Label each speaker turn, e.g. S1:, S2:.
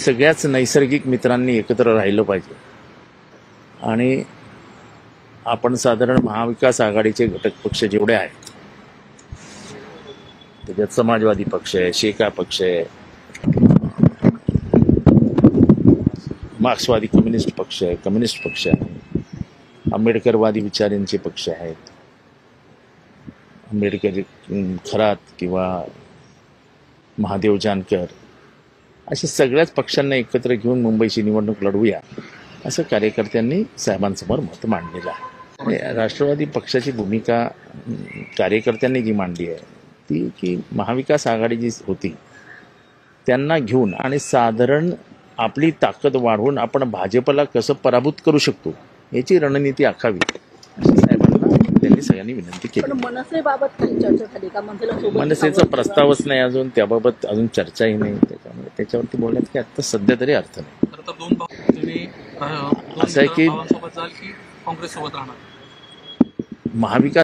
S1: सगळ्याच नैसर्गिक मित्रांनी एकत्र राहिलं पाहिजे आणि आपण साधारण महाविकास आघाडीचे घटक पक्ष जेवढे आहेत त्याच्यात समाजवादी पक्ष आहे, शेका पक्ष आहे, मार्क्सवादी कम्युनिस्ट पक्ष आहे, कम्युनिस्ट पक्ष आहे, आंबेडकरवादी विचारांचे पक्ष आहेत, आंबेडकर खरात किंवा महादेव जानकर, अशा सगळ्याच पक्षांना एकत्र घेऊन मुंबईची निवडणूक लढवूया असं कार्यकर्त्यांनी साहेबांसमोर मत मांडलेलं आहे. राष्ट्रवादी पक्षाची भूमिका कार्यकर्त्यांनी जी मांडली आहे ती की महाविकास आघाडी जी होती त्यांना घेऊन आणि साधारण आपली ताकद वाढवून आपण भाजपला कसं पराभूत करू शकतो याची रणनीती आखावी अशी साहेबांना त्यांनी सगळ्यांनी विनंती केली.
S2: मनसेबाबत काही चर्चा झाली का?
S1: मनसेचा प्रस्तावच नाही अजून, त्याबाबत अजून चर्चाही नाही, त्याच्यामुळे त्याच्यावरती बोलण्यात की आता सध्या तरी अर्थ नाही. असं आहे की
S3: काँग्रेस सोबत राहणार
S1: महाविकास